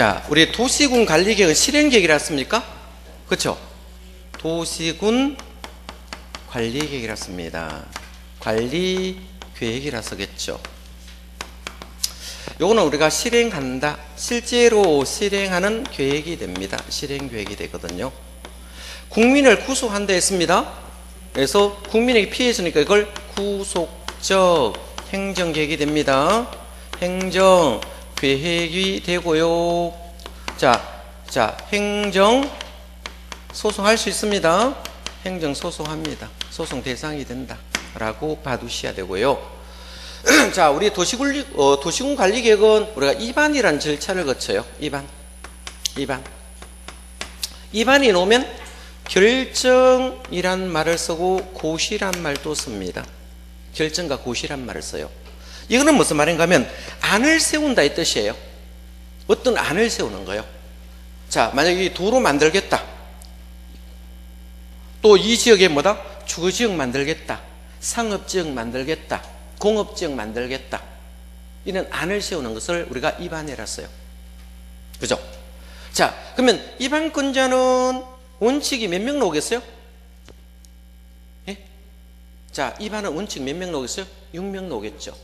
자, 우리 도시군 관리계획은 실행계획이라 습니까? 그렇죠? 도시군 관리계획이라 습니다. 관리계획이라 쓰겠죠. 요거는 우리가 실행한다, 실제로 실행하는 계획이 됩니다. 실행계획이 되거든요. 국민을 구속한다 했습니다. 그래서 국민에게 피해주니까 이걸 구속적 행정계획이 됩니다. 행정계획이 되고요. 자, 행정 소송할 수 있습니다. 행정 소송합니다. 소송 대상이 된다 라고 봐두셔야 되고요. 자, 우리 도시군 관리계획은 우리가 입안이라는 절차를 거쳐요. 입안이 나오면 결정이란 말을 쓰고 고시란 말도 씁니다. 결정과 고시란 말을 써요. 이거는 무슨 말인가 하면 안을 세운다 이 뜻이에요. 어떤 안을 세우는 거예요. 자, 만약에 도로 만들겠다. 또 이 지역에 뭐다? 주거지역 만들겠다. 상업지역 만들겠다. 공업지역 만들겠다. 이런 안을 세우는 것을 우리가 입안이라 써요. 그죠? 자, 그러면 입안권자는 원칙이 몇 명 나오겠어요? 예? 자, 입안은 원칙 몇 명 나오겠어요? 6명 나오겠죠.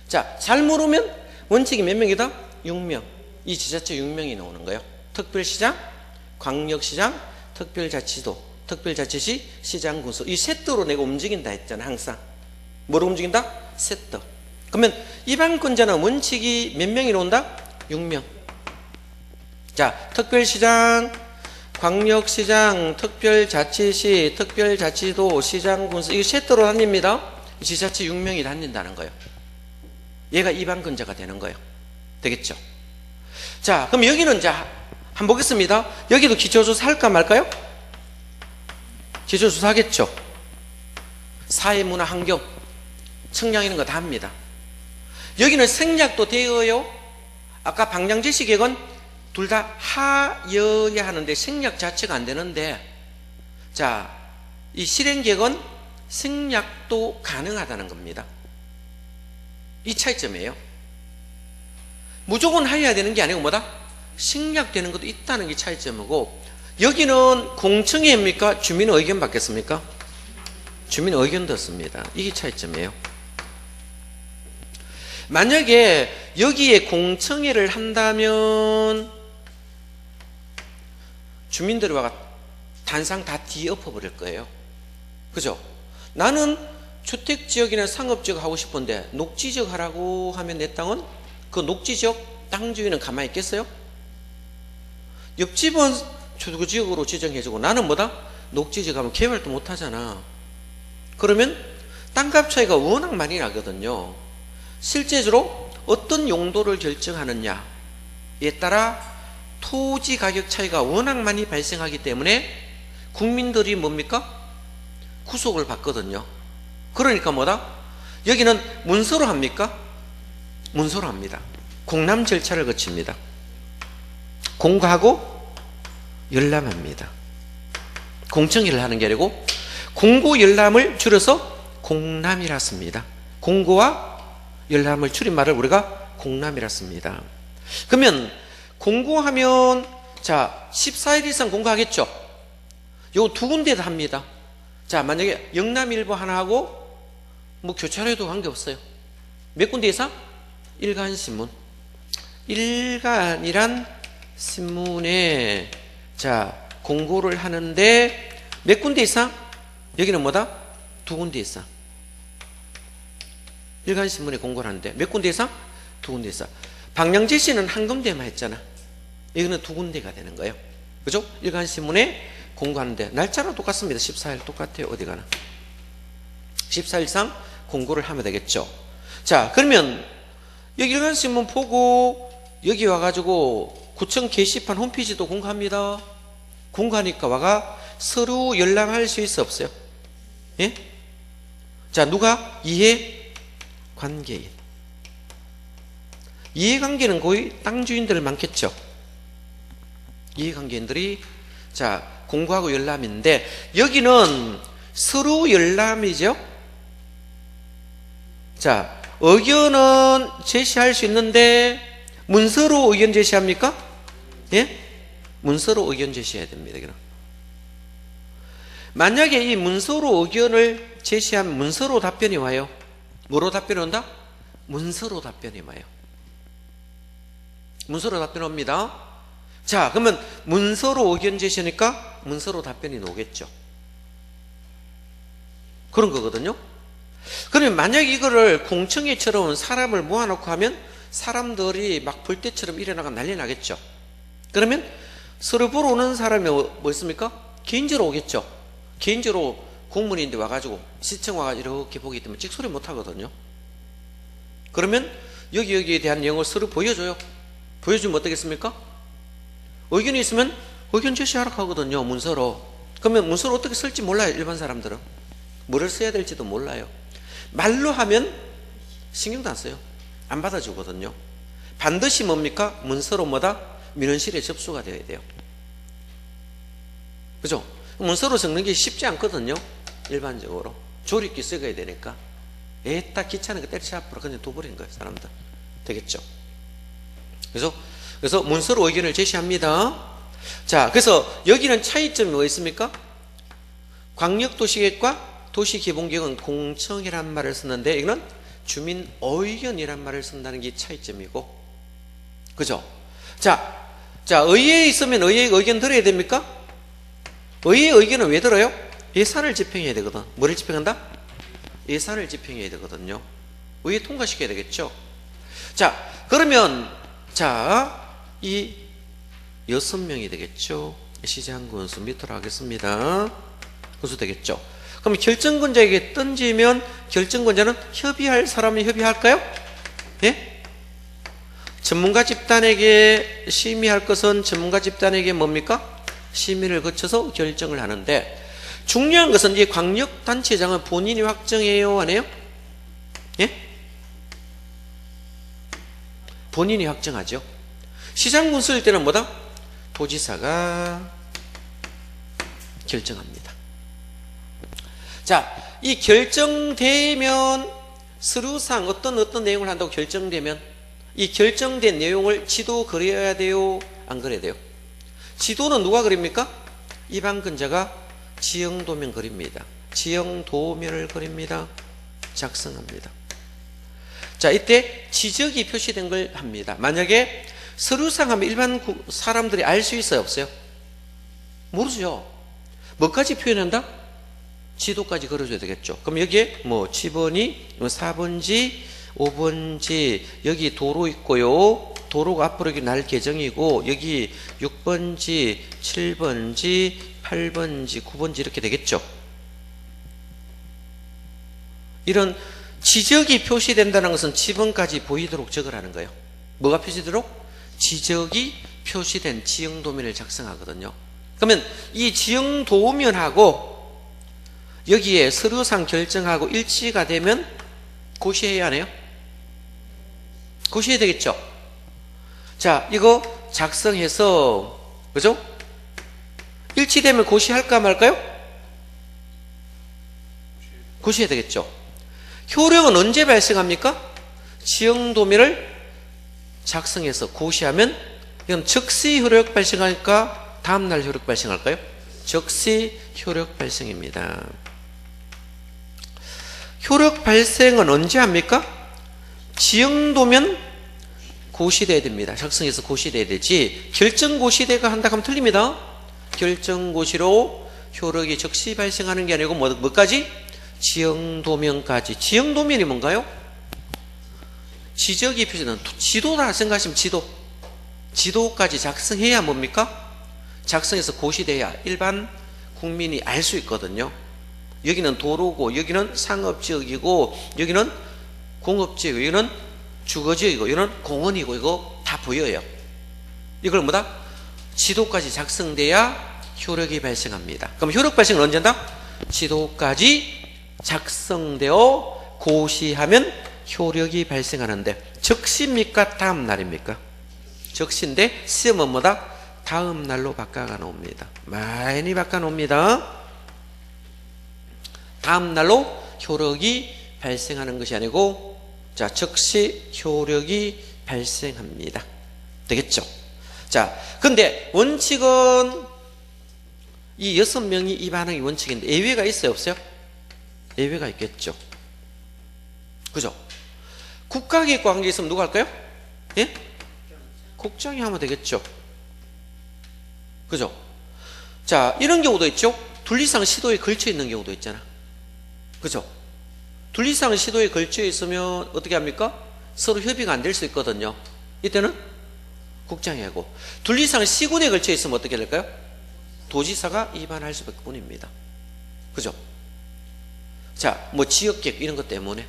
자, 잘 모르면 원칙이 몇 명이다? 6명. 이 지자체 6명이 나오는 거예요. 특별시장, 광역시장, 특별자치도, 특별자치시, 시장군수. 이 세트로 내가 움직인다 했잖아, 항상. 뭐로 움직인다? 세트. 그러면 입안권자는 원칙이 몇 명이 나온다? 6명. 자, 특별시장, 광역시장, 특별자치시, 특별자치도, 시장군수. 이 세트로 다닙니다. 지자체 6명이 다닌다는 거예요. 얘가 입안권자가 되는 거예요. 되겠죠? 자, 그럼 여기는 자, 한번 보겠습니다. 여기도 기초조사 할까 말까요? 기초조사 하겠죠? 사회, 문화, 환경, 측량 이런 거 다 합니다. 여기는 생략도 되어요. 아까 방향제시계획은 둘 다 하여야 하는데 생략 자체가 안 되는데, 자, 이 실행계획은 생략도 가능하다는 겁니다. 이 차이점이에요. 무조건 하여야 되는 게 아니고 뭐다? 생략되는 것도 있다는 게 차이점이고, 여기는 공청회입니까? 주민 의견 받겠습니까? 주민 의견 듣습니다. 이게 차이점이에요. 만약에 여기에 공청회를 한다면 주민들이 와가 단상 다 뒤엎어버릴 거예요. 그죠? 나는 주택지역이나 상업지역 하고 싶은데 녹지지역 하라고 하면 내 땅은 그 녹지지역 땅 주인은 가만히 있겠어요? 옆집은 주거지역으로 지정해주고 나는 뭐다? 녹지지역 하면 개발도 못하잖아. 그러면 땅값 차이가 워낙 많이 나거든요. 실제로 어떤 용도를 결정하느냐에 따라 토지 가격 차이가 워낙 많이 발생하기 때문에 국민들이 뭡니까? 구속을 받거든요. 그러니까 뭐다? 여기는 문서로 합니까? 문서로 합니다. 공람 절차를 거칩니다. 공고하고 열람합니다. 공청회를 하는 게 아니고 공고 열람을 줄여서 공람이라 씁니다. 공고와 열람을 줄인 말을 우리가 공람이라 씁니다. 그러면 공고하면 자 14일 이상 공고하겠죠. 요 두 군데다 합니다. 자, 만약에 영남일보 하나 하고 뭐 교차로에도 관계없어요. 몇 군데 이상? 일간신문. 일간이란 신문에 자 공고를 하는데 몇 군데 이상? 여기는 뭐다? 두 군데 이상. 일간신문에 공고를 하는데 몇 군데 이상? 두 군데 이상. 방향제시는 한 군데만 했잖아. 여기는 두 군데가 되는 거예요. 그죠? 일간신문에 공고하는데 날짜는 똑같습니다. 14일 똑같아요. 어디 가나 14일상 공고를 하면 되겠죠. 자, 그러면 여기 일간신문 보고 여기 와가지고 구청 게시판 홈페이지도 공고합니다. 공고하니까 와가 서류 열람할 수 있어 없어요? 예? 자, 누가? 이해관계인. 이해관계는 거의 땅 주인들 많겠죠. 이해관계인들이 자 공고하고 열람인데 여기는 서류 열람이죠. 자, 의견은 제시할 수 있는데 문서로 의견 제시합니까? 예? 문서로 의견 제시해야 됩니다. 그럼. 만약에 이 문서로 의견을 제시하면 문서로 답변이 와요. 뭐로 답변이 온다? 문서로 답변이 와요. 문서로 답변 옵니다. 자, 그러면 문서로 의견 제시하니까 문서로 답변이 오겠죠. 그런 거거든요. 그러면 만약에 이거를 공청회처럼 사람을 모아놓고 하면 사람들이 막 불때처럼 일어나가 난리 나겠죠. 그러면 서로 보러 오는 사람이 뭐 있습니까? 개인적으로 오겠죠. 개인적으로 공무원인데 와가지고 시청 와가지고 이렇게 보기 때문에 찍소리 못 하거든요. 그러면 여기에 대한 내용을 서로 보여줘요. 보여주면 어떻겠습니까? 의견이 있으면 의견 제시하라고 하거든요. 문서로. 그러면 문서로 어떻게 쓸지 몰라요. 일반 사람들은. 뭐를 써야 될지도 몰라요. 말로 하면 신경도 안 써요. 안 받아주거든요. 반드시 뭡니까? 문서로 뭐다? 민원실에 접수가 되어야 돼요. 그죠? 문서로 적는 게 쉽지 않거든요. 일반적으로. 조립기 써야 되니까. 딱 귀찮은 거 때려치 앞으로 그냥 둬버리는 거예요. 사람들. 되겠죠? 그래서 문서로 의견을 제시합니다. 자, 그래서 여기는 차이점이 뭐 있습니까? 광역도시계획과 도시기본계획은 공청이란 말을 썼는데 이거는 주민 의견이란 말을 쓴다는 게 차이점이고, 그죠? 자, 의회에 있으면 의회의 의견 들어야 됩니까? 의회의 의견은 왜 들어요? 예산을 집행해야 되거든. 뭐를 집행한다? 예산을 집행해야 되거든요. 의회 통과시켜야 되겠죠. 자, 그러면 이 6명이 되겠죠. 시장 군수 밑으로 하겠습니다. 군수 되겠죠. 그럼 결정권자에게 던지면 결정권자는 협의할 사람이 협의할까요? 예? 전문가 집단에게 심의할 것은 전문가 집단에게 뭡니까? 심의를 거쳐서 결정을 하는데, 중요한 것은 이 광역단체장은 본인이 확정해요, 안 해요? 예? 본인이 확정하죠. 시장군 쓸 때는 뭐다? 도지사가 결정합니다. 자, 이 결정되면 서류상 어떤 내용을 한다고 결정되면 이 결정된 내용을 지도 그려야 돼요, 안 그려야 돼요? 지도는 누가 그립니까? 이방근자가 지형도면 그립니다. 지형도면을 그립니다. 작성합니다. 자, 이때 지적이 표시된 걸 합니다. 만약에 서류상 하면 일반 사람들이 알 수 있어요, 없어요? 모르죠. 뭐까지 표현한다? 지도까지 그려줘야 되겠죠. 그럼 여기에 뭐 7번이 4번지 5번지 여기 도로 있고요. 도로가 앞으로 여기 날 계정이고 여기 6번지 7번지 8번지 9번지 이렇게 되겠죠. 이런 지적이 표시된다는 것은 지번까지 보이도록 적으라는 거예요. 뭐가 표시되도록? 지적이 표시된 지형도면을 작성하거든요. 그러면 이 지형도면하고 여기에 서류상 결정하고 일치가 되면 고시해야 하네요. 고시해야 되겠죠. 자, 이거 작성해서, 그죠? 일치되면 고시할까 말까요? 고시해야 되겠죠. 효력은 언제 발생합니까? 지형도면을 작성해서 고시하면 이건 즉시 효력 발생할까? 다음날 효력 발생할까요? 즉시 효력 발생입니다. 효력 발생은 언제 합니까? 지형도면 고시돼야 됩니다. 작성해서 고시돼야 되지, 결정고시대가 한다 하면 틀립니다. 결정고시로 효력이 즉시 발생하는 게 아니고 뭐까지? 지형도면까지. 지형도면이 뭔가요? 지적이 표시되는 지도다 생각하시면 지도까지 작성해야 뭡니까? 작성해서 고시돼야 일반 국민이 알 수 있거든요. 여기는 도로고 여기는 상업지역이고 여기는 공업지역, 여기는 주거지역이고 여기는 공원이고 이거 다 보여요. 이걸 뭐다? 지도까지 작성돼야 효력이 발생합니다. 그럼 효력 발생은 언제 한다? 지도까지 작성되어 고시하면 효력이 발생하는데, 즉시입니까? 다음 날입니까? 즉시인데 시험은 뭐다? 다음 날로 바꿔가 놓습니다. 많이 바꿔 놓습니다. 다음 날로 효력이 발생하는 것이 아니고, 자, 즉시 효력이 발생합니다. 되겠죠? 자, 근데 원칙은 이 6명이 입안하기 원칙인데 예외가 있어요, 없어요? 예외가 있겠죠. 그죠? 국가기획 관계 있으면 누가 할까요? 예? 국장이 하면 되겠죠. 그죠? 자, 이런 경우도 있죠. 둘리상 시도에 걸쳐 있는 경우도 있잖아. 그죠? 둘리상 시도에 걸쳐 있으면 어떻게 합니까? 서로 협의가 안 될 수 있거든요. 이때는 국장이 하고, 둘리상 시군에 걸쳐 있으면 어떻게 될까요? 도지사가 입안할 수밖에 뿐입니다. 그죠? 자, 뭐 지역계획 이런 것 때문에.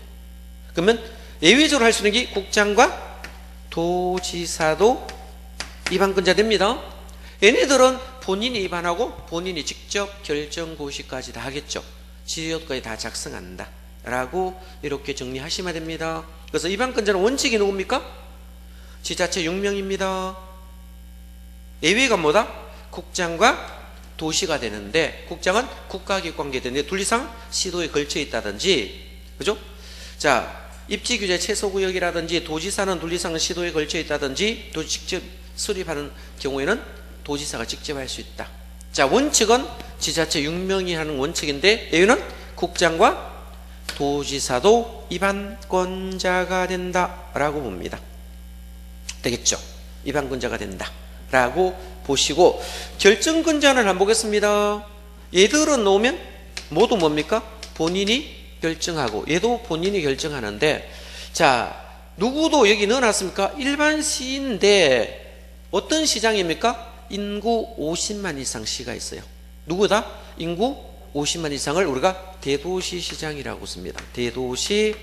그러면 예외적으로 할 수 있는 게 국장과 도지사도 입안권자 됩니다. 얘네들은 본인이 입안하고 본인이 직접 결정 고시까지 다 하겠죠. 지역까지 다 작성한다 라고 이렇게 정리하시면 됩니다. 그래서 입안권자는 원칙이 누굽니까? 지자체 6명입니다. 예외가 뭐다? 국장과 도시가 되는데, 국장은 국가기획 관계되는데 둘리상 시도에 걸쳐 있다든지, 그죠? 자, 입지규제 최소구역이라든지 도지사는 둘리상 시도에 걸쳐 있다든지 또 직접 수립하는 경우에는 도지사가 직접 할 수 있다. 자, 원칙은 지자체 6명이 하는 원칙인데 예외는 국장과 도지사도 입안권자가 된다라고 봅니다. 되겠죠? 입안권자가 된다라고 보시고, 결정권자는 안 보겠습니다. 얘들은 놓으면 모두 뭡니까? 본인이 결정하고 얘도 본인이 결정하는데, 자, 누구도 여기 넣어놨습니까? 일반 시인데 어떤 시장입니까? 인구 50만 이상 시가 있어요. 누구다? 인구 50만 이상을 우리가 대도시 시장이라고 씁니다. 대도시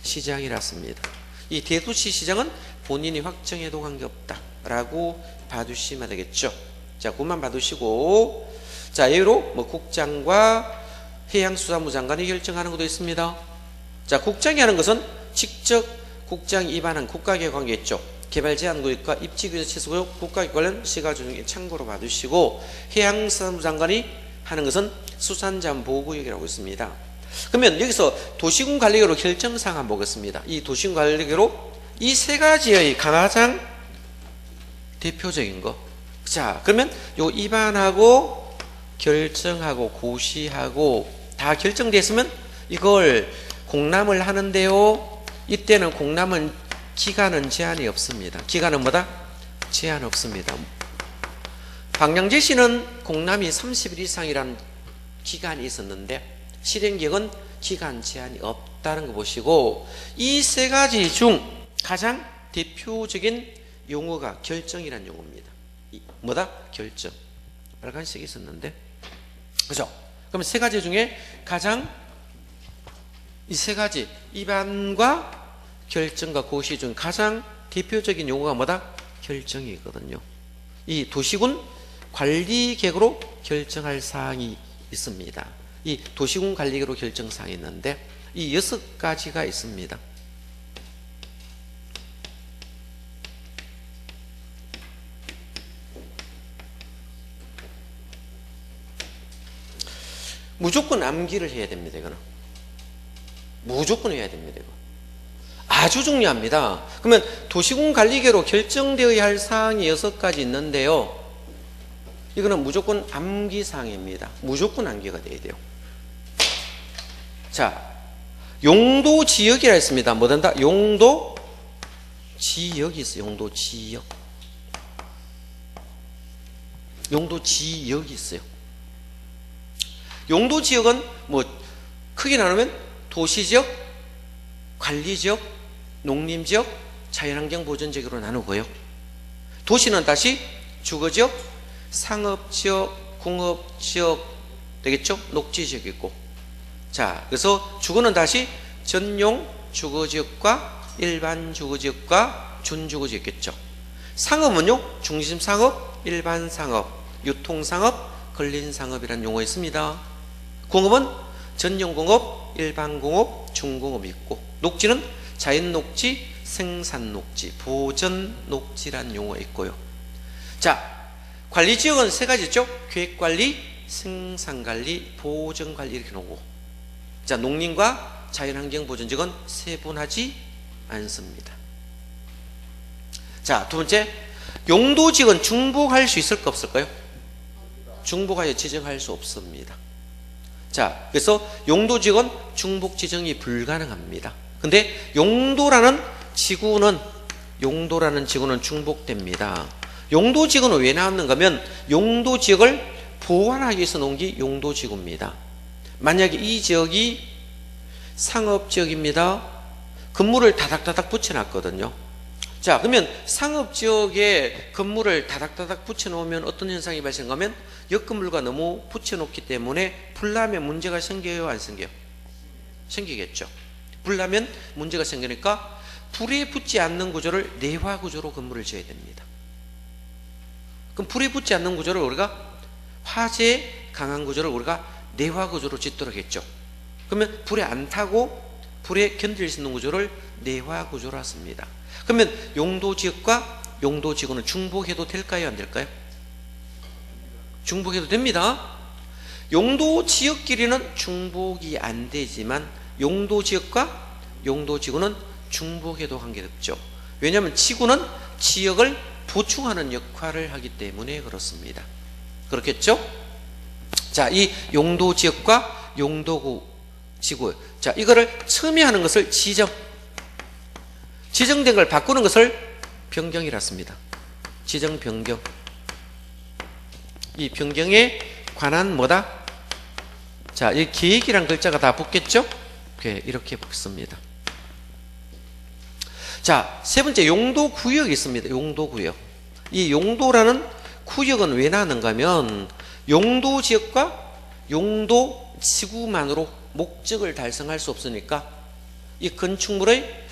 시장이라 씁니다. 이 대도시 시장은 본인이 확정해도 관계없다 라고 봐두시면 되겠죠. 자, 그것만 봐두시고, 자, 예로 뭐 국장과 해양수산부 장관이 결정하는 것도 있습니다. 자, 국장이 하는 것은 직접 국장이 입안한 국가계획 관계 있죠. 개발제한구역과 입지규제 최소구역 국가계획 관련 시가 중에 참고로 봐두시고, 해양수산부 장관이 하는 것은 수산자원보호구역이라고 있습니다. 그러면 여기서 도시군 관리계로 결정사항 한번 보겠습니다. 이 도시군 관리계로 이 세 가지의 가장 대표적인 거. 자, 그러면 요 입안하고 결정하고 고시하고 다 결정됐으면 이걸 공람을 하는데요. 이때는 공람은 기간은 제한이 없습니다. 기간은 뭐다? 제한 없습니다. 방향제시는 공람이 30일 이상이라는 기간이 있었는데 실행계획은 기간 제한이 없다는 거 보시고, 이 세 가지 중 가장 대표적인 용어가 결정이라는 용어입니다. 뭐다? 결정. 빨간색이 있었는데, 그죠? 그럼 세 가지 중에 가장 이 세 가지 입안과 결정과 고시 중 가장 대표적인 용어가 뭐다? 결정이거든요. 이 도시군 관리계획으로 결정할 사항이 있습니다. 이 도시군 관리계획으로 결정 사항이 있는데 이 6가지가 있습니다. 무조건 암기를 해야 됩니다. 이거는 무조건 해야 됩니다. 이거 아주 중요합니다. 그러면 도시군 관리계획으로 결정되어야 할 사항이 6가지 있는데요, 이거는 무조건 암기 사항입니다. 무조건 암기가 돼야 돼요. 자, 용도 지역이라 했습니다. 뭐 된다? 용도 지역이 있어요. 용도 지역. 용도 지역이 있어요. 용도 지역은 뭐 크게 나누면 도시지역, 관리지역, 농림지역, 자연환경보전지역으로 나누고요. 도시는 다시 주거지역, 상업지역, 공업지역 되겠죠? 녹지지역이 있고. 자, 그래서 주거는 다시 전용 주거지역과 일반 주거지역과 준주거지역이겠죠. 상업은요, 중심상업, 일반상업, 유통상업, 근린상업이라는 용어가 있습니다. 공업은 전용공업, 일반공업, 중공업이 있고, 녹지는 자연녹지, 생산녹지, 보전녹지라는 용어가 있고요. 자, 관리지역은 세 가지죠. 계획관리, 생산관리, 보전관리 이렇게 나오고, 자, 농림과 자연환경보전지역은 세분하지 않습니다. 자, 두 번째, 용도지역은 중복할 수 있을까 없을까요? 중복하여 지정할 수 없습니다. 자, 그래서 용도지역은 중복 지정이 불가능합니다. 근데 용도라는 지구는 중복됩니다. 용도지역은 왜 나왔는가 하면 용도지역을 보완하기 위해서 놓은 게 용도지구입니다. 만약에 이 지역이 상업지역입니다. 건물을 다닥다닥 붙여놨거든요. 자, 그러면 상업지역에 건물을 다닥다닥 붙여놓으면 어떤 현상이 발생하면 옆건물과 너무 붙여놓기 때문에 불나면 문제가 생겨요, 안 생겨요? 생기겠죠. 불나면 문제가 생기니까 불에 붙지 않는 구조를 내화 구조로 건물을 지어야 됩니다. 그럼 불에 붙지 않는 구조를 우리가 화재 강한 구조를 우리가 내화 구조로 짓도록 했죠. 그러면 불에 안 타고 불에 견딜 수 있는 구조를 내화 구조로 씁니다. 그러면 용도지역과 용도지구는 중복해도 될까요, 안 될까요? 중복해도 됩니다. 용도지역끼리는 중복이 안 되지만 용도지역과 용도지구는 중복해도 관계없죠. 왜냐하면 지구는 지역을 보충하는 역할을 하기 때문에 그렇습니다. 그렇겠죠? 자, 이 용도지역과 용도구 지구, 자, 이거를 처음에 하는 것을 지정된 걸 바꾸는 것을 변경이라 씁니다. 지정 변경. 이 변경에 관한 뭐다? 자, 이 계획이란 글자가 다 붙겠죠? 이렇게 붙습니다. 자, 세 번째 용도구역이 있습니다. 용도구역. 이 용도라는 구역은 왜 나왔는가 하면 용도지역과 용도지구만으로 목적을 달성할 수 없으니까 이 건축물의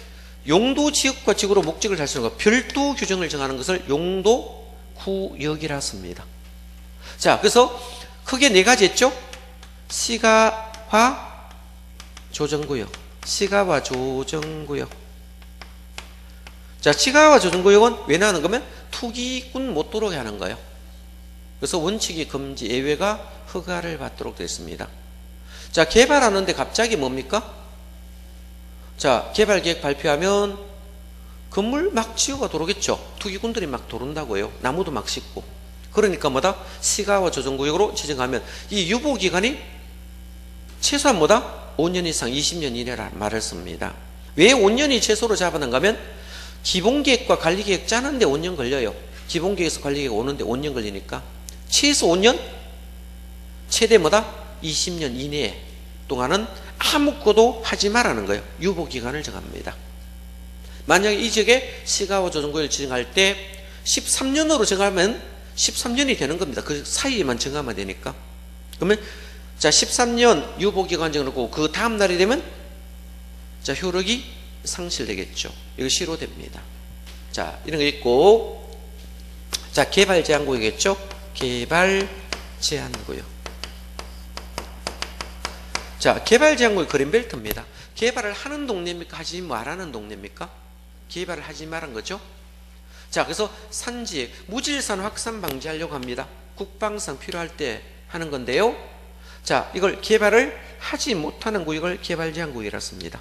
용도지역과 지구로 목적을 달성하고 별도 규정을 정하는 것을 용도구역이라 씁니다. 자, 그래서 크게 네 가지 했죠? 시가화 조정구역, 시가화 조정구역. 자, 시가화 조정구역은 왜 나오는 거면 투기꾼 못 들어오게 하는 거예요. 그래서 원칙이 금지, 예외가 허가를 받도록 되어 있습니다. 자, 개발하는데 갑자기 뭡니까? 자, 개발계획 발표하면 건물 막 지어가 들어오겠죠. 투기꾼들이 막 들어온다고요. 나무도 막 심고. 그러니까 뭐다? 시가화 조정구역으로 지정하면 이 유보기간이 최소한 뭐다? 5년 이상 20년 이내라 말을 씁니다. 왜 5년이 최소로 잡아는가 하면 기본계획과 관리계획 짜는데 5년 걸려요. 기본계획에서 관리계획 오는데 5년 걸리니까 최소 5년, 최대 뭐다? 20년 이내 동안은 아무것도 하지 말라는 거예요. 유보기간을 정합니다. 만약에 이 지역에 시가화 조정구역을 지정할 때 13년으로 정하면 13년이 되는 겁니다. 그 사이에만 정하면 되니까. 그러면 자, 13년 유보기간 정하고 그 다음 날이 되면 자, 효력이 상실되겠죠. 이거 실효됩니다. 자, 이런 거 있고, 자, 개발 제한구역이겠죠. 개발 제한구역. 자, 개발 제한구역 그린벨트입니다. 개발을 하는 동네입니까? 하지 말라는 동네입니까? 개발을 하지 말란 거죠. 자, 그래서 산지 무질산 확산 방지하려고 합니다. 국방상 필요할 때 하는 건데요. 자, 이걸 개발을 하지 못하는 구역을 개발 제한구역이라 씁니다.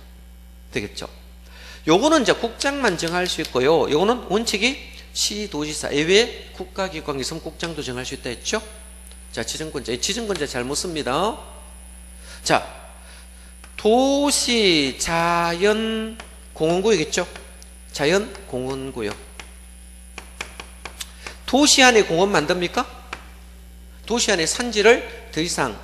되겠죠? 요거는 이제 국장만 정할 수 있고요. 요거는 원칙이 시도지사 예외 국가기관 있으면 국장도 정할 수 있다 했죠? 자, 지정권자. 지정권자 잘못 씁니다. 자, 도시 자연 공원구역 있죠? 자연 공원구역. 도시 안에 공원 만듭니까? 도시 안에 산지를 더 이상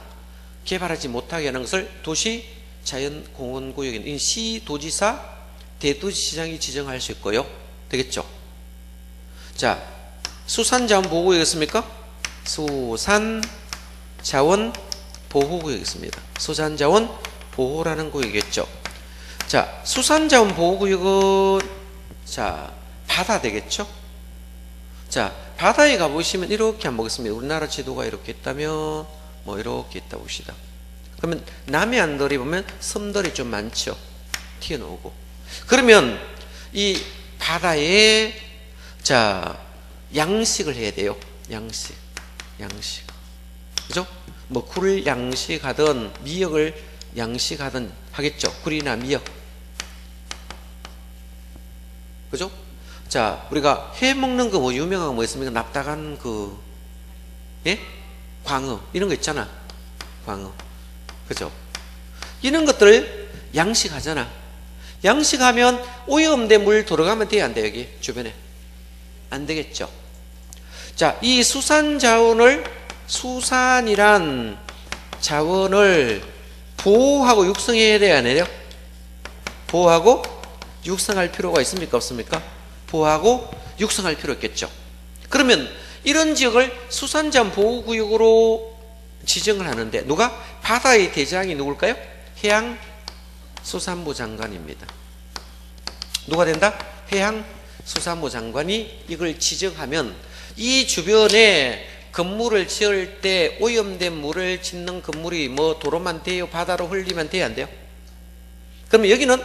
개발하지 못하게 하는 것을 도시 자연 공원구역인 시도지사 대도시장이 지정할 수 있고요. 되겠죠? 자, 수산자원보호구역이었습니까? 수산자원보호구역이었습니다. 수산자원보호라는 구역이겠죠. 자, 수산자원보호구역은 자, 바다 되겠죠? 자, 바다에 가보시면 이렇게 한번 보겠습니다. 우리나라 지도가 이렇게 있다면 뭐 이렇게 있다 봅시다. 그러면 남해안들이 보면 섬들이 좀 많죠. 튀어나오고. 그러면 이 바다에 자, 양식을 해야 돼요. 양식. 그죠? 뭐 굴 양식하든 미역을 양식하든 하겠죠. 굴이나 미역. 그죠? 자, 우리가 해 먹는 거 뭐 유명한 거 뭐 있습니까? 납작한 그, 예? 광어. 이런 거 있잖아. 광어. 그죠? 이런 것들 양식하잖아. 양식하면 오염된 물 들어가면 돼야 안 돼, 여기 주변에? 안 되겠죠. 자, 이 수산이란 자원을 보호하고 육성해야 돼야 안 해요? 보호하고 육성할 필요가 있습니까? 없습니까? 보호하고 육성할 필요 있겠죠. 그러면 이런 지역을 수산자원 보호구역으로 지정을 하는데 누가? 바다의 대장이 누굴까요? 해양수산부 장관입니다. 누가 된다? 해양수산부 장관이 이걸 지정하면 이 주변에 건물을 지을 때 오염된 물을 짓는 건물이 뭐 도로만 돼요? 바다로 흘리면 돼야 안 돼요? 그러면 여기는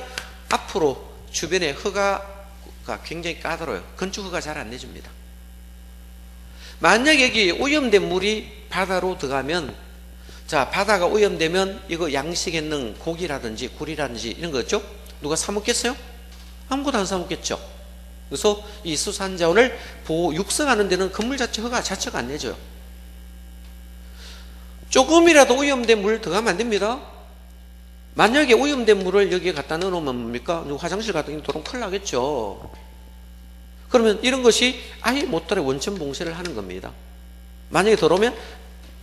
앞으로 주변에 허가가 굉장히 까다로워요. 건축 허가 잘 안 내줍니다. 만약 여기 오염된 물이 바다로 들어가면, 자, 바다가 오염되면 이거 양식했는 고기라든지 굴이라든지 이런 거죠? 누가 사 먹겠어요? 아무것도 안 사 먹겠죠. 그래서 이 수산자원을 보호 육성하는 데는 건물 자체 허가 자체가 안 내줘요. 조금이라도 오염된 물 들어가면 안 됩니다. 만약에 오염된 물을 여기에 갖다 넣어놓으면 뭡니까? 화장실 같은 게 들어오면 큰일 나겠죠. 그러면 이런 것이 아예 못 따라 원천 봉쇄를 하는 겁니다. 만약에 들어오면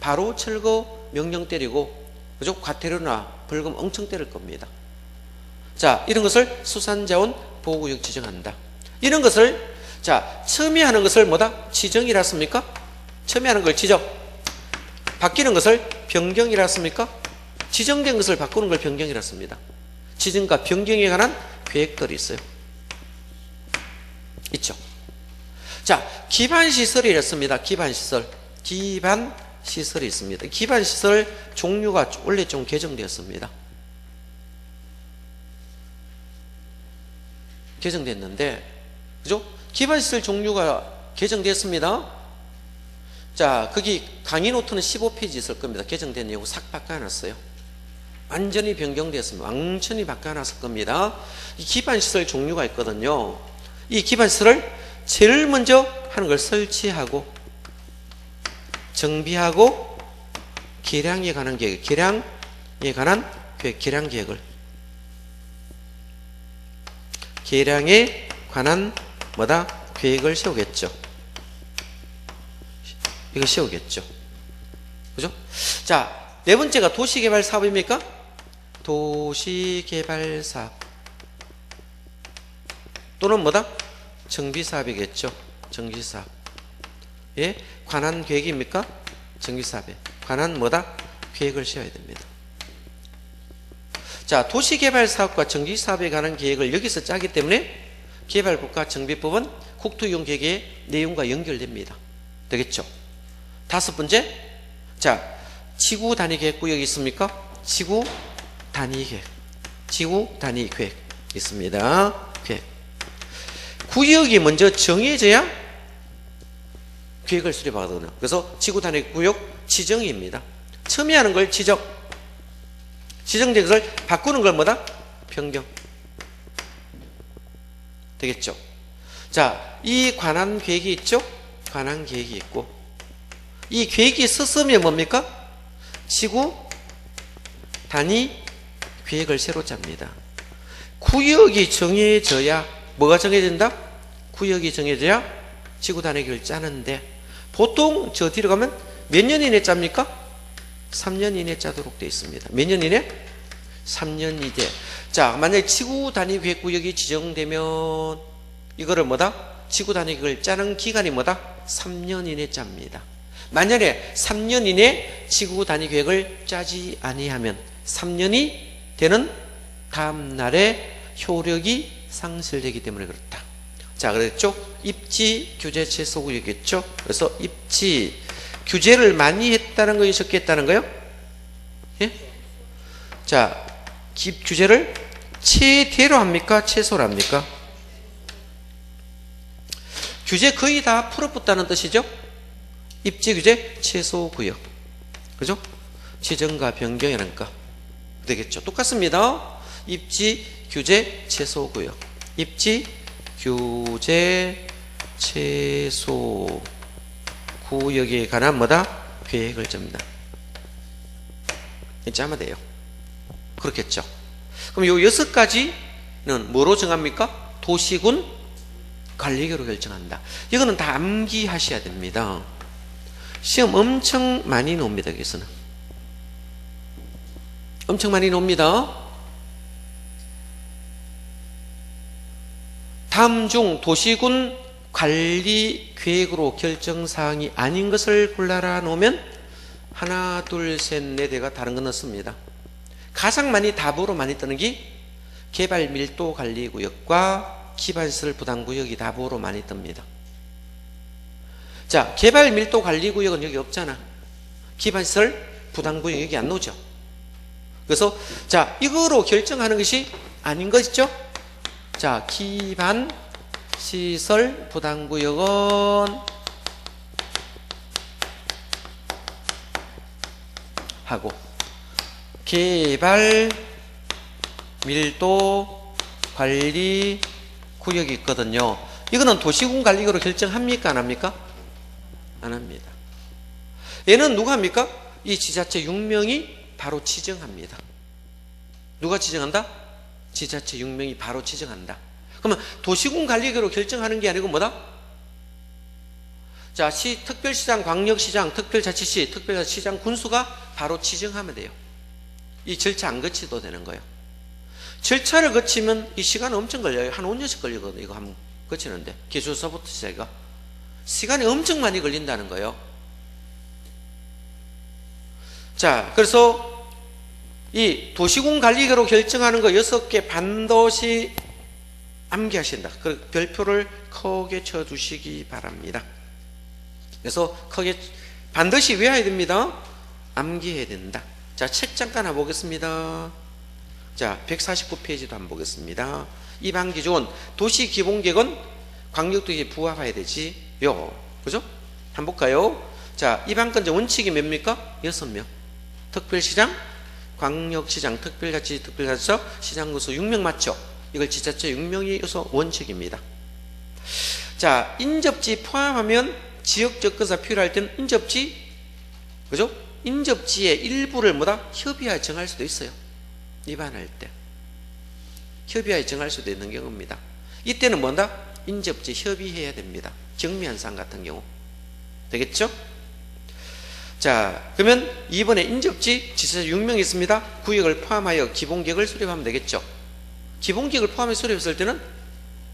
바로 철거 명령 때리고, 그죠? 과태료나 벌금 엄청 때릴 겁니다. 자, 이런 것을 수산자원 보호구역 지정한다. 이런 것을, 자, 처음에 하는 것을 뭐다? 지정이라 씁니까? 처음에 하는 걸 지정. 바뀌는 것을 변경이라 씁니까? 지정된 것을 바꾸는 걸 변경이라 씁니다. 지정과 변경에 관한 계획들이 있어요. 있죠. 자, 기반시설이 이렇습니다. 기반시설이 있습니다. 기반시설 종류가 원래 좀 개정되었습니다. 개정됐는데, 그죠? 기반시설 종류가 개정됐습니다. 자, 거기 강의 노트는 15페이지 있을 겁니다. 개정된 내용 싹 바꿔놨어요. 완전히 변경되었습니다. 완전히 바꿔놨을 겁니다. 이 기반시설 종류가 있거든요. 이 기반시설을 제일 먼저 하는 걸 설치하고 정비하고 개량에 관한 계획, 개량에 관한 계획, 개량 계획을, 개량에 관한 뭐다? 계획을 세우겠죠. 이거 세우겠죠. 그죠? 자, 네 번째가 도시개발 사업입니까? 도시개발 사업 또는 뭐다? 정비사업이겠죠. 정비사업. 예? 관한 계획입니까? 정비사업에 관한 뭐다? 계획을 세워야 됩니다. 자, 도시개발 사업과 정비사업에 관한 계획을 여기서 짜기 때문에 개발국가 정비법은 국토이용 계획의 내용과 연결됩니다. 되겠죠? 다섯 번째, 자, 지구 단위 계획 구역이 있습니까? 지구 단위 계획. 지구 단위 계획 있습니다. 계획. 구역이 먼저 정해져야 계획을 수립하거든요. 그래서 지구 단위 구역 지정입니다. 처음에 하는 걸 지정. 지정된 것을 바꾸는 걸 뭐다? 변경. 되겠죠? 자, 이 관한 계획이 있죠? 관한 계획이 있고, 이 계획이 썼으면 뭡니까? 지구 단위 계획을 새로 짭니다. 구역이 정해져야, 뭐가 정해진다? 구역이 정해져야 지구 단위 계획을 짜는데, 보통 저 뒤로 가면 몇 년 이내 짭니까? 3년 이내 짜도록 되어 있습니다. 몇 년 이내? 3년 이내. 자, 만약에 지구 단위 계획 구역이 지정되면 이거를 뭐다? 지구 단위 계획을 짜는 기간이 뭐다? 3년 이내 짭니다. 만약에 3년 이내 지구 단위 계획을 짜지 아니하면 3년이 되는 다음 날에 효력이 상실되기 때문에 그렇다. 자, 그랬죠? 입지 규제 최소 구역이겠죠? 그래서 입지 규제를 많이 했다는 거예요, 적게 했다는 거예요? 예? 자, 규제를 최대로 합니까? 최소로 합니까? 규제 거의 다 풀어붙다는 뜻이죠? 입지 규제 최소 구역. 그죠? 지정과 변경이라니까. 되겠죠? 똑같습니다. 입지 규제 최소 구역. 입지 규제 최소 구역에 관한 뭐다? 계획을 짭니다. 짜면 돼요. 그렇겠죠. 그럼 요 6가지는 뭐로 정합니까? 도시군 관리계로 결정한다. 이거는 다 암기하셔야 됩니다. 시험 엄청 많이 나옵니다. 여기서는 엄청 많이 나옵니다. 다음 중 도시군 관리 계획으로 결정사항이 아닌 것을 골라라 놓으면 하나, 둘, 셋, 네 대가 다른 건 없습니다. 가장 많이 답으로 많이 뜨는 게 개발 밀도 관리 구역과 기반시설 부담 구역이 답으로 많이 뜹니다. 자, 개발 밀도 관리 구역은 여기 없잖아. 기반시설 부담 구역 여기 안 나오죠. 그래서 자, 이거로 결정하는 것이 아닌 것이죠. 자, 기반 시설 부담 구역은 하고 개발 밀도 관리 구역이 있거든요. 이거는 도시군 관리구로 결정합니까? 안 합니까? 안 합니다. 얘는 누가 합니까? 이 지자체 6명이 바로 지정합니다. 누가 지정한다? 지자체 6명이 바로 지정한다. 그러면 도시군 관리구로 결정하는 게 아니고 뭐다? 자, 시, 특별시장, 광역시장, 특별자치시, 특별자치시장, 군수가 바로 지정하면 돼요. 이 절차 안 거치도 되는 거예요. 절차를 거치면 이 시간은 엄청 걸려요. 한 5년씩 걸리거든요. 이거 한번 거치는데. 기술서부터 시작해가. 시간이 엄청 많이 걸린다는 거예요. 자, 그래서 이 도시군 관리계로 결정하는 거 6개 반드시 암기하신다. 그 별표를 크게 쳐주시기 바랍니다. 그래서 크게 반드시 외워야 됩니다. 암기해야 된다. 자, 책 잠깐 한번 보겠습니다. 자, 149페이지도 한번 보겠습니다. 이반 기준 도시 기본계획은 광역도시에 부합해야 되지요. 그죠? 한번 볼까요? 자, 이반권제 원칙이 뭡니까? 6명. 특별시장, 광역시장, 특별자치, 특별자치서, 시장군수 6명 맞죠? 이걸 지자체 6명이 여서 원칙입니다. 자, 인접지 포함하면 지역접근사 필요할 때는 인접지, 그죠? 인접지의 일부를 뭐다? 협의하에 정할 수도 있어요. 위반할 때. 협의하에 정할 수도 있는 경우입니다. 이때는 뭐다? 인접지 협의해야 됩니다. 경미현상 같은 경우. 되겠죠? 자, 그러면 이번에 인접지 지자체 6명 있습니다. 구역을 포함하여 기본계획을 수립하면 되겠죠? 기본계획을 포함해서 수립했을 때는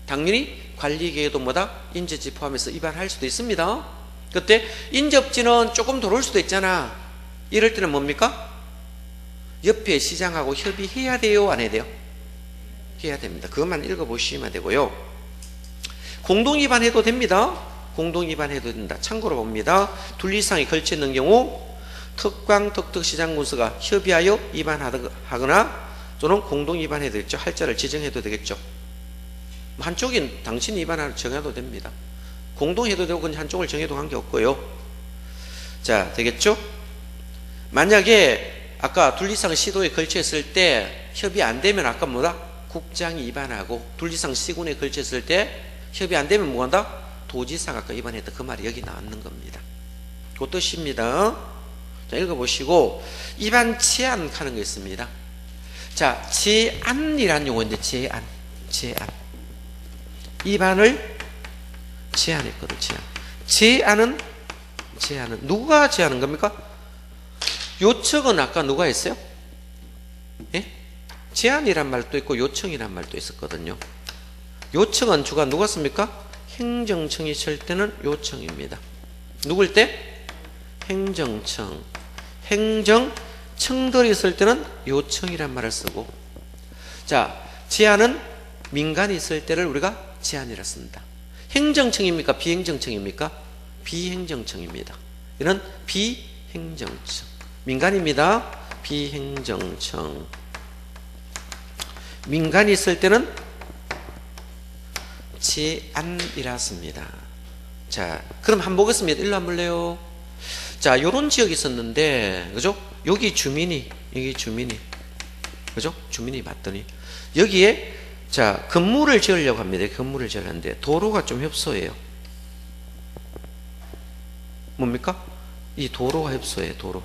당연히 관리계획도 뭐다? 인접지 포함해서 위반할 수도 있습니다. 그때 인접지는 조금 덜 올 수도 있잖아. 이럴 때는 뭡니까? 옆에 시장하고 협의해야 돼요? 안 해야 돼요? 해야 됩니다. 그것만 읽어보시면 되고요. 공동위반해도 됩니다. 공동위반해도 된다. 참고로 봅니다. 둘 이상이 걸쳐 있는 경우 특광, 특특시장군수가 협의하여 위반하거나 또는 공동위반해도 되겠죠. 할자를 지정해도 되겠죠. 한쪽인 당신이 위반하는 정해도 됩니다. 공동해도 되고 그냥 한쪽을 정해도 관계없고요. 자, 되겠죠? 만약에 아까 둘 이상 시도에 걸쳐있을 때 협의 안 되면 아까 뭐다? 국장이 위반하고 둘 이상 시군에 걸쳐있을 때 협의 안 되면 뭐한다? 도지사가 아까 위반했다. 그 말이 여기 나왔는 겁니다. 그 뜻입니다. 자, 읽어보시고 위반 제한하는 거 있습니다. 자, 제한이라는 용어인데 제한. 위반을 제한했거든. 제한은 누가 제한한 겁니까? 요청은 아까 누가 했어요? 예? 제한이란 말도 있고 요청이란 말도 있었거든요. 요청은 주가 누가 씁니까? 행정청이 칠 때는 요청입니다. 누굴 때? 행정청. 행정청들이 있을 때는 요청이란 말을 쓰고, 자, 제한은 민간이 있을 때를 우리가 제한이라 씁니다. 행정청입니까? 비행정청입니까? 비행정청입니다. 이는 비행정청. 민간입니다. 비행정청. 민간이 있을 때는 제한이라 씁니다. 자, 그럼 한번 보겠습니다. 일로 한번 볼래요? 자, 요런 지역이 있었는데, 그죠? 여기 주민이, 그죠? 주민이 봤더니, 여기에 자, 건물을 지으려고 합니다. 건물을 지으려는데 도로가 좀 협소해요. 뭡니까? 이 도로가 협소해요. 도로.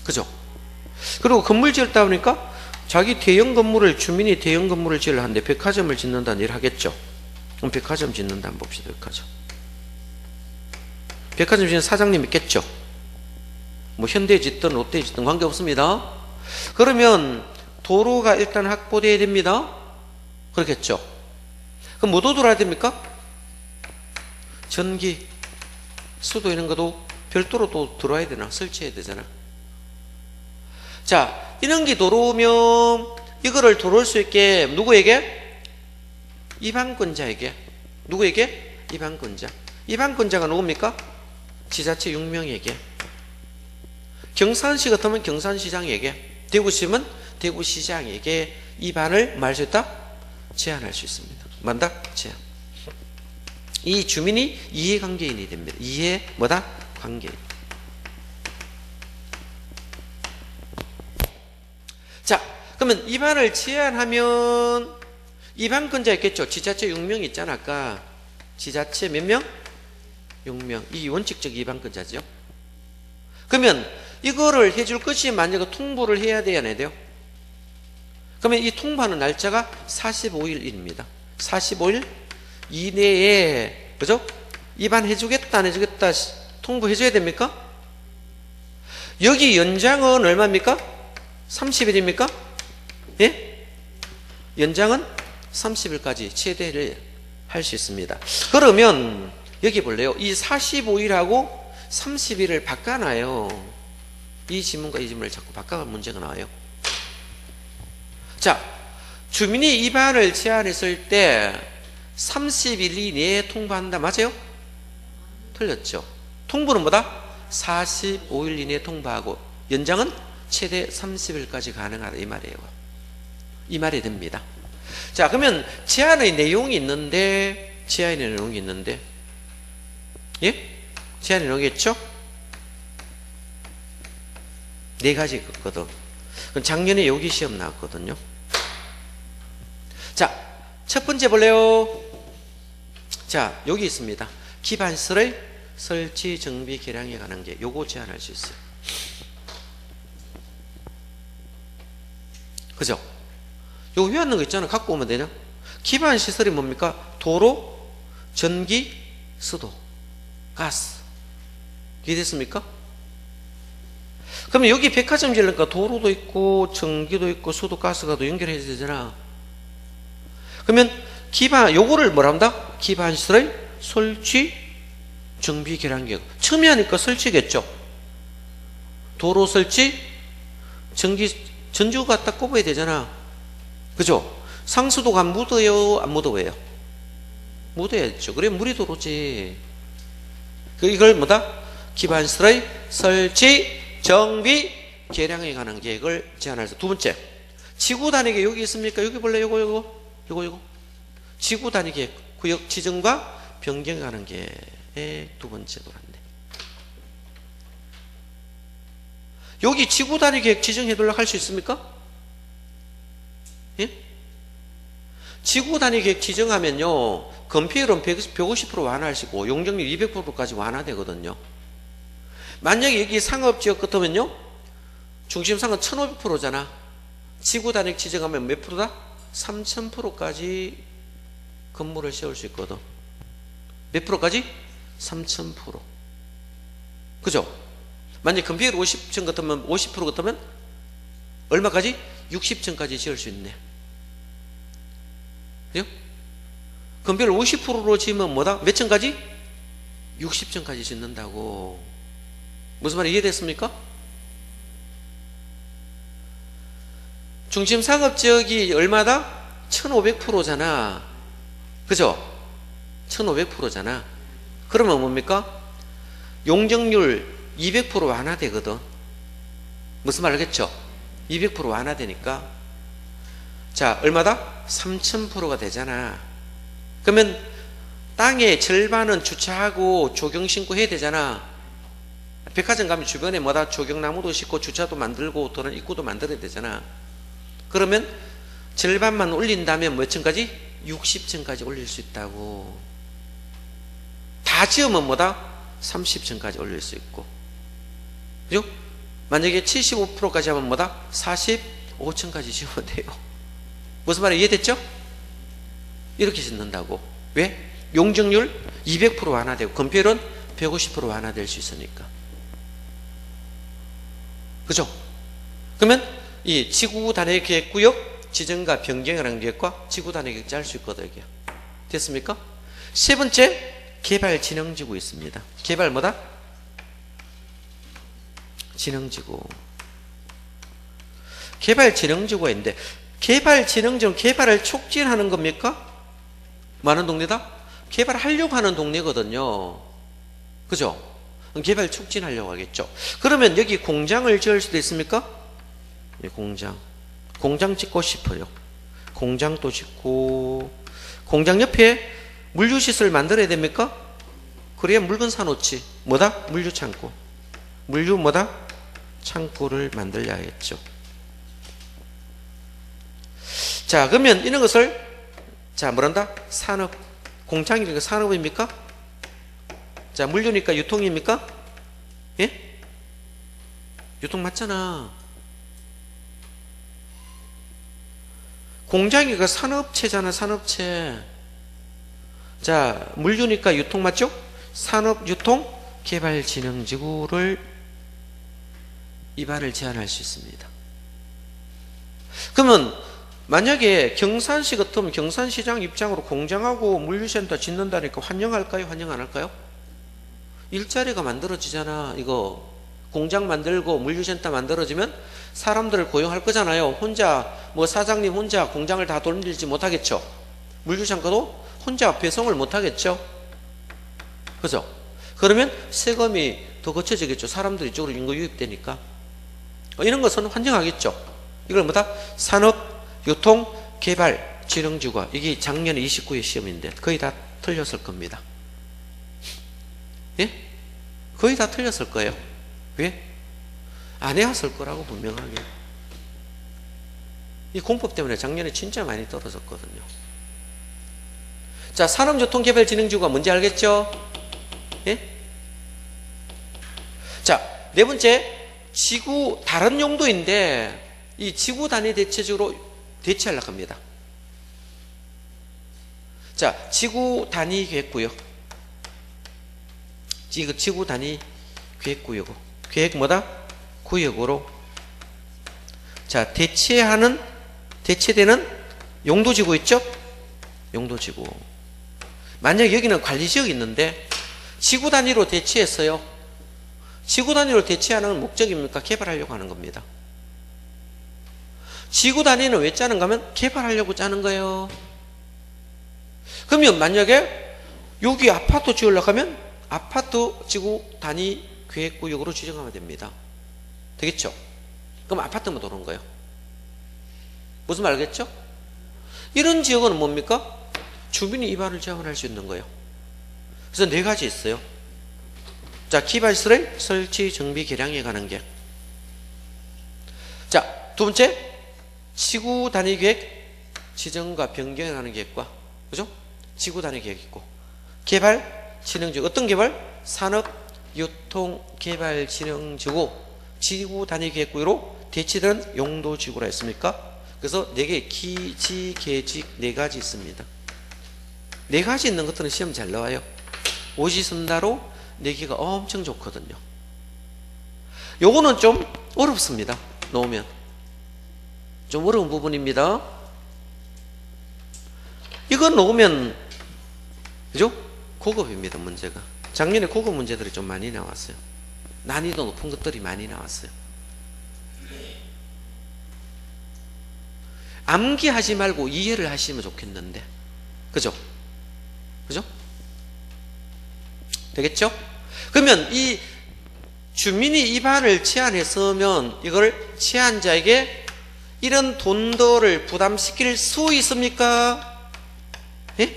그죠? 그리고 건물 지었다 보니까 자기 대형 건물을, 주민이 대형 건물을 지으려 하는데 백화점을 짓는다는 일을 하겠죠. 그럼 백화점 짓는다 한번 봅시다. 백화점 짓는 사장님 있겠죠. 뭐 현대 짓든 롯데 짓든 관계없습니다. 그러면 도로가 일단 확보되어야 됩니다. 그렇겠죠. 그럼 뭐도 들어야 됩니까? 전기, 수도 이런 것도 별도로 또 들어와야 되나? 설치해야 되잖아. 자, 이런 게 도로면 이거를 도로할 수 있게 누구에게? 이방권자에게. 누구에게? 이방권자. 이방권자가 누굽니까? 지자체 6명에게. 경산시 같으면 경산시장에게, 대구시면 대구시장에게 이반을 말 수 있다? 제한할 수 있습니다. 맞다? 제한. 이 주민이 이해관계인이 됩니다. 이해 뭐다? 관계인. 자, 그러면 이반을 제한하면 이반권자 있겠죠. 지자체 6명 있잖아. 아까 지자체 몇 명? 6명. 이 원칙적 이반권자죠. 그러면 이거를 해줄 것이 만약에 통보를 해야 돼야 안 해야 돼요? 그러면 이 통보하는 날짜가 45일입니다. 45일 이내에, 그죠? 입안해주겠다, 안 해주겠다, 통보해줘야 됩니까? 여기 연장은 얼마입니까? 30일입니까? 예? 연장은 30일까지 최대를 할 수 있습니다. 그러면, 여기 볼래요? 이 45일하고 30일을 바꿔놔요. 이 지문과 이 지문을 자꾸 바꿔갈 문제가 나와요. 자, 주민이 입안을 제한했을 때 30일 이내에 통보한다. 맞아요? 틀렸죠. 통보는 뭐다? 45일 이내에 통보하고 연장은 최대 30일까지 가능하다. 이 말이에요. 이 말이 됩니다. 자, 그러면 제한의 내용이 있는데, 예? 제한의 내용이 있죠? 네 가지 있거든. 작년에 여기 시험 나왔거든요. 자, 첫 번째 볼래요? 자, 여기 있습니다. 기반시설의 설치, 정비, 개량에 관한 게 요거 제한할 수 있어요. 그죠? 요거 회화하는 거 있잖아. 갖고 오면 되냐? 기반시설이 뭡니까? 도로, 전기, 수도, 가스. 이해됐습니까? 그러면 여기 백화점 지으니까 도로도 있고 전기도 있고 수도 가스가 또 연결해야 되잖아. 그러면 요거를 뭐라 한다? 기반시설의 설치, 정비, 개량 계획. 처음에 하니까 설치겠죠. 도로 설치, 전주 갖다 꼽아야 되잖아. 그죠? 상수도가 묻어요, 안 묻어요? 묻어야죠. 그래 물이 도로지. 이걸 뭐다? 기반시설의 설치, 정비, 개량에 관한 계획을 제안해서. 두 번째, 지구 단위 계획 여기 있습니까? 여기 볼래? 요거. 지구 단위 계획, 구역 지정과 변경에 관한 계획 두 번째 도란데. 여기 지구 단위 계획 지정해둘라 할 수 있습니까? 예? 지구 단위 계획 지정하면요, 건폐율은 150% 완화할 수 있고 용적률 200%까지 완화되거든요. 만약에 여기 상업지역 같으면요, 중심상은 1500%잖아. 지구 단위 지정하면 몇 프로다? 3000%까지 건물을 세울 수 있거든. 몇 프로까지? 3000%. 그죠? 만약에 건폐율 50층 같으면 50% 같으면 얼마까지? 60층까지 지을 수 있네. 그죠? 건폐율 50%로 지으면 뭐다? 몇 층까지? 60층까지 짓는다고. 무슨 말이 이해됐습니까? 중심 상업지역이 얼마다? 1500%잖아. 그죠? 1500%잖아. 그러면 뭡니까? 용적률 200% 완화되거든. 무슨 말 알겠죠? 200% 완화되니까. 자, 얼마다? 3000%가 되잖아. 그러면 땅의 절반은 주차하고 조경 신고 해야 되잖아. 백화점 가면 주변에 뭐다? 조경나무도 심고 주차도 만들고 또는 입구도 만들어야 되잖아. 그러면 절반만 올린다면 몇 층까지? 60층까지 올릴 수 있다고. 다 지으면 뭐다? 30층까지 올릴 수 있고. 그죠? 만약에 75%까지 하면 뭐다? 45층까지 지으면 돼요. 무슨 말이 이해됐죠? 이렇게 짓는다고. 왜? 용적률 200% 완화되고 건폐율은 150% 완화될 수 있으니까. 그죠? 그러면 이 지구 단위 계획구역 지정과 변경이라는 계획과 지구 단위 계획 짤 수 있거든요. 됐습니까? 세 번째, 개발 진흥지구 있습니다. 개발 뭐다? 진흥지구. 개발 진흥지구가 있는데, 개발 진흥지구는 개발을 촉진하는 겁니까? 많은 동네다? 개발하려고 하는 동네거든요. 그죠? 개발 촉진하려고 하겠죠. 그러면 여기 공장을 지을 수도 있습니까? 네, 공장 짓고 싶어요. 공장도 짓고, 공장 옆에 물류시설 만들어야 됩니까? 그래야 물건 사놓지. 뭐다? 물류창고. 물류 뭐다? 창고를 만들어야겠죠. 자, 그러면 이런 것을, 자, 뭐란다? 산업. 공장이니까 산업입니까? 자, 물류니까 유통입니까? 예? 유통 맞잖아. 공장이니까 산업체잖아, 산업체. 자, 물류니까 유통 맞죠? 산업유통개발진흥지구를 입안을 제한할 수 있습니다. 그러면 만약에 경산시 같으면 경산시장 입장으로 공장하고 물류센터 짓는다니까 환영할까요? 환영 안 할까요? 일자리가 만들어지잖아. 이거 공장 만들고 물류센터 만들어지면 사람들을 고용할 거잖아요. 혼자 뭐 사장님 혼자 공장을 다 돌리지 못하겠죠. 물류창고도 혼자 배송을 못하겠죠. 그죠? 그러면 세금이 더 거쳐지겠죠. 사람들이 이쪽으로 인구 유입되니까. 이런 것은 환영하겠죠. 이걸 뭐다? 산업, 유통, 개발, 진흥지구가. 이게 작년에 29회 시험인데 거의 다 틀렸을 겁니다. 예? 거의 다 틀렸을 거예요. 왜? 안 해왔을 거라고 분명하게. 이 공법 때문에 작년에 진짜 많이 떨어졌거든요. 자, 산업유통개발진흥지구가 뭔지 알겠죠? 예? 자, 네 번째, 지구 다른 용도인데 이 지구 단위 대체적으로 대체하려고 합니다. 자, 지구 단위 계획구역. 지구 단위 계획구역. 계획 뭐다? 구역으로. 자, 대체되는 용도지구 있죠? 용도지구. 만약 여기는 관리지역이 있는데 지구 단위로 대체했어요. 지구 단위로 대체하는 목적입니까? 개발하려고 하는 겁니다. 지구 단위는 왜 짜는가 하면 개발하려고 짜는 거예요. 그러면 만약에 여기 아파트 지으려고 하면 아파트 지구 단위 계획구역으로 지정하면 됩니다. 되겠죠? 그럼 아파트만 도는 거예요. 무슨 말 알겠죠? 이런 지역은 뭡니까? 주민이 입안을 제한할 수 있는 거예요. 그래서 네 가지 있어요. 자, 기반시설의 설치, 정비, 개량에 관한 계획. 자, 두 번째, 지구 단위 계획 지정과 변경에 관한 계획과, 그죠? 지구 단위 계획 있고, 개발, 진흥지구. 어떤 개발? 산업, 유통, 개발, 진흥지구, 지구 단위 계획구로 대체되는 용도지구라 했습니까? 그래서 4개, 기, 지, 개, 직 4가지 있습니다. 4가지 있는 것들은 시험 잘 나와요. 오지선다로 4개가 엄청 좋거든요. 요거는 좀 어렵습니다. 놓으면 좀 어려운 부분입니다. 이건 놓으면 그죠? 고급입니다. 문제가 작년에 고급 문제들이 좀 많이 나왔어요. 난이도 높은 것들이 많이 나왔어요. 암기하지 말고 이해를 하시면 좋겠는데, 그죠? 그죠? 되겠죠? 그러면 이 주민이 입안을 제한했으면 이걸 제한자에게 이런 돈들을 부담시킬 수 있습니까? 예?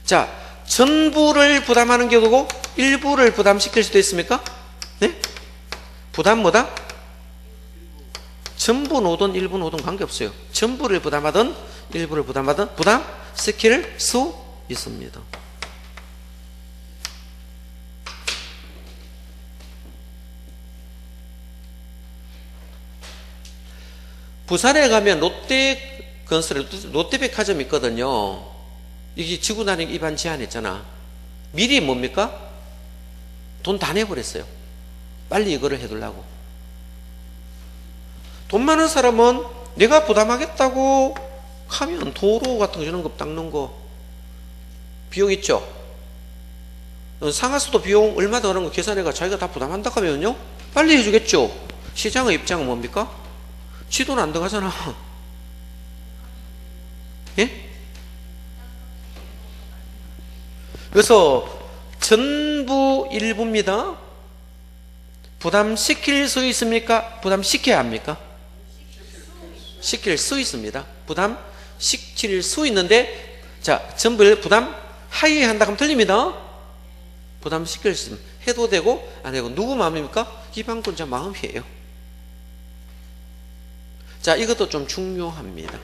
자, 전부를 부담하는 경우고 일부를 부담시킬 수도 있습니까? 네? 부담 뭐다? 전부 노든 일부 노든 관계없어요. 전부를 부담하든 일부를 부담하든 부담시킬 수 있습니다. 부산에 가면 롯데건설에 롯데백화점이 있거든요. 이게 지구단위 위반 제한했잖아. 미리 뭡니까? 돈 다 내버렸어요. 빨리 이거를 해두려고. 돈 많은 사람은 내가 부담하겠다고 하면 도로 같은 거 이런 거 닦는 거 비용 있죠. 상하수도 비용 얼마 더 하는 거 계산해가 자기가 다 부담한다 하면요 빨리 해주겠죠. 시장의 입장은 뭡니까? 지 돈 안 들어가잖아. 예? 그래서 전부 일부입니다. 부담시킬 수 있습니까? 부담시켜야 합니까? 시킬 수 있습니다. 부담시킬 수 있는데, 자, 전부를 부담하에 한다 하면 틀립니다. 부담시킬 수 있습니다. 해도 되고 안 되고 누구 마음입니까? 기반권자 마음이에요. 자, 이것도 좀 중요합니다.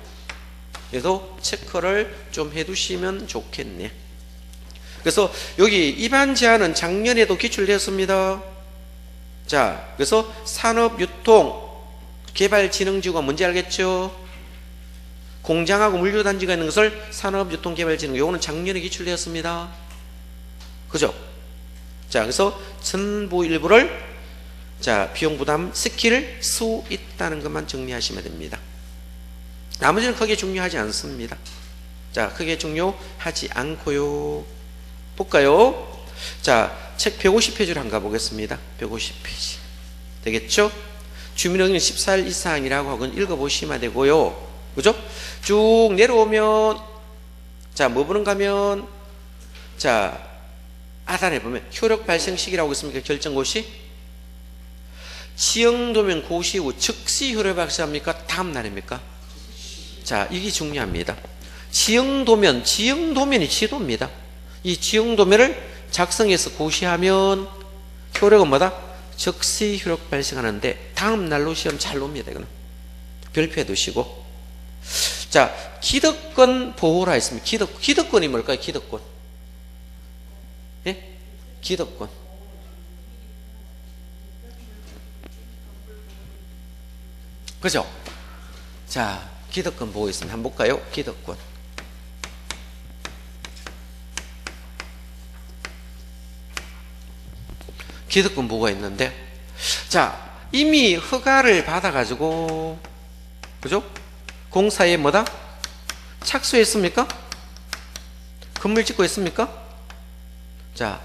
그래서 체크를 좀 해두시면 좋겠네. 그래서 여기 위반 제한은 작년에도 기출되었습니다. 자, 그래서 산업유통개발진흥지구가 뭔지 알겠죠? 공장하고 물류단지가 있는 것을 산업유통개발진흥, 요거는 작년에 기출되었습니다. 그죠? 자, 그래서 전부 일부를 자, 비용 부담 시킬 수 있다는 것만 정리하시면 됩니다. 나머지는 크게 중요하지 않습니다. 자, 크게 중요하지 않고요. 볼까요? 자, 책 150페이지로 한번 가보겠습니다. 150페이지. 되겠죠? 주민등록 14일 이상이라고 하고 읽어보시면 되고요. 그죠? 쭉 내려오면, 자, 뭐 보는가 하면, 자, 하단에 보면 효력 발생 시기라고 있습니까? 결정고시? 지형도면 고시 후 즉시 효력 발생합니까? 다음 날입니까? 자, 이게 중요합니다. 지형도면이 지도입니다. 이 지형도면을 작성해서 고시하면 효력은 뭐다? 즉시 효력 발생하는데 다음 날로 시험 잘 놉니다. 이거는 별표해 두시고. 자, 기득권 보호라 했습니다. 기득권이 뭘까요? 기득권. 예? 기득권. 그죠? 자, 기득권 보호 있습니다. 한번 볼까요? 기득권. 기득권 보호가 있는데, 자, 이미 허가를 받아가지고, 그죠? 공사에 뭐다? 착수했습니까? 건물 짓고 있습니까? 자,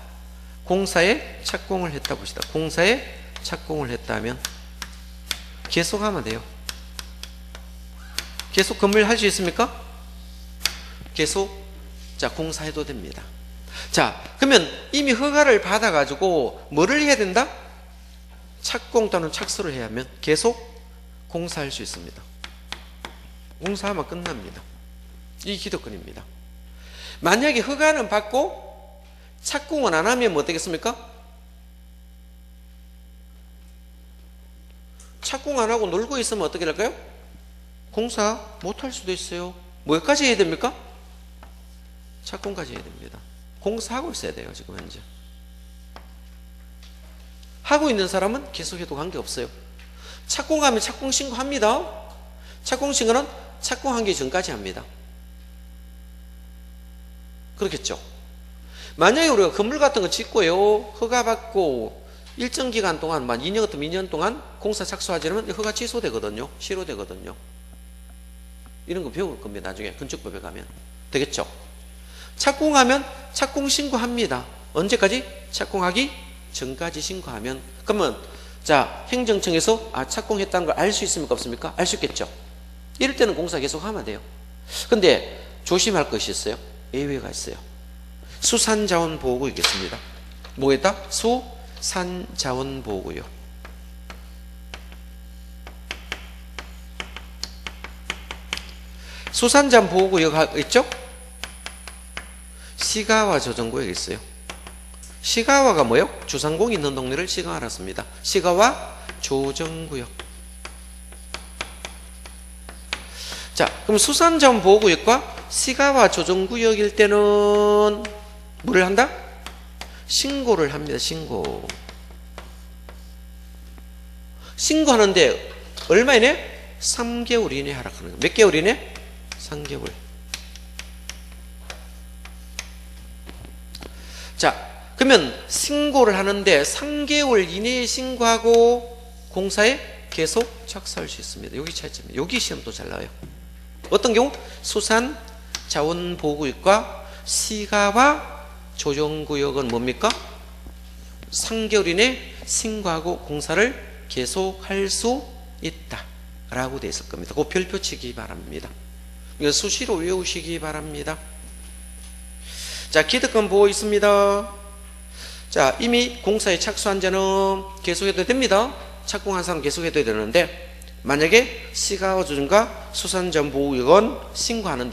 공사에 착공을 했다 봅시다. 공사에 착공을 했다면 계속하면 돼요. 계속 건물 할 수 있습니까? 계속, 자, 공사해도 됩니다. 자, 그러면 이미 허가를 받아가지고 뭐를 해야 된다? 착공 또는 착수를 해야 하면 계속 공사할 수 있습니다. 공사하면 끝납니다. 이 기득권입니다. 만약에 허가는 받고 착공은 안 하면 뭐 되겠습니까? 착공 안 하고 놀고 있으면 어떻게 될까요? 공사 못 할 수도 있어요. 뭐까지 해야 됩니까? 착공까지 해야 됩니다. 공사하고 있어야 돼요. 지금 현재 하고 있는 사람은 계속해도 관계없어요. 착공하면 착공 신고합니다. 착공 신고는 착공하기 전까지 합니다. 그렇겠죠? 만약에 우리가 건물 같은 거 짓고요, 허가 받고 일정 기간 동안, 2년 같으면 2년 동안 공사 착수하지 않으면 허가 취소되거든요. 실효되거든요. 이런 거 배울 겁니다. 나중에 건축법에 가면. 되겠죠? 착공하면 착공 신고합니다. 언제까지? 착공하기 전까지 신고하면. 그러면 자, 행정청에서 착공했다는 걸 알 수 있습니까? 없습니까? 알 수 있겠죠? 이럴 때는 공사 계속 하면 돼요. 근데 조심할 것이 있어요. 예외가 있어요. 수산자원보호구역이겠습니다. 뭐에다? 수산자원보호구역. 수산자원보호구역 있죠? 시가와 조정구역이 있어요. 시가와가 뭐예요? 주상공이 있는 동네를 시가와라 씁니다. 시가와 조정구역. 자, 그럼 수산자원보호구역과 시가와 조정구역일 때는 뭐를 한다? 신고를 합니다. 신고하는데 얼마 이내? 3개월 이내 하라 그러는 거예요. 몇 개월 이내? 3개월. 자, 그러면 신고를 하는데 3개월 이내에 신고하고 공사에 계속 착수할 수 있습니다. 여기 차이점이에요. 여기 시험도 잘 나와요. 어떤 경우? 수산 자원보호구역과 시가와 조정구역은 뭡니까? 3개월 이내 신고하고 공사를 계속할 수 있다 라고 되어 있을 겁니다. 그 별표 치기 바랍니다. 이거 수시로 외우시기 바랍니다. 자, 기득권 보호 있습니다. 자, 이미 공사에 착수한 자는 계속해도 됩니다. 착공한 사람 계속해도 되는데 만약에 시가와 조정과 수산자원보호구역은 신고하는데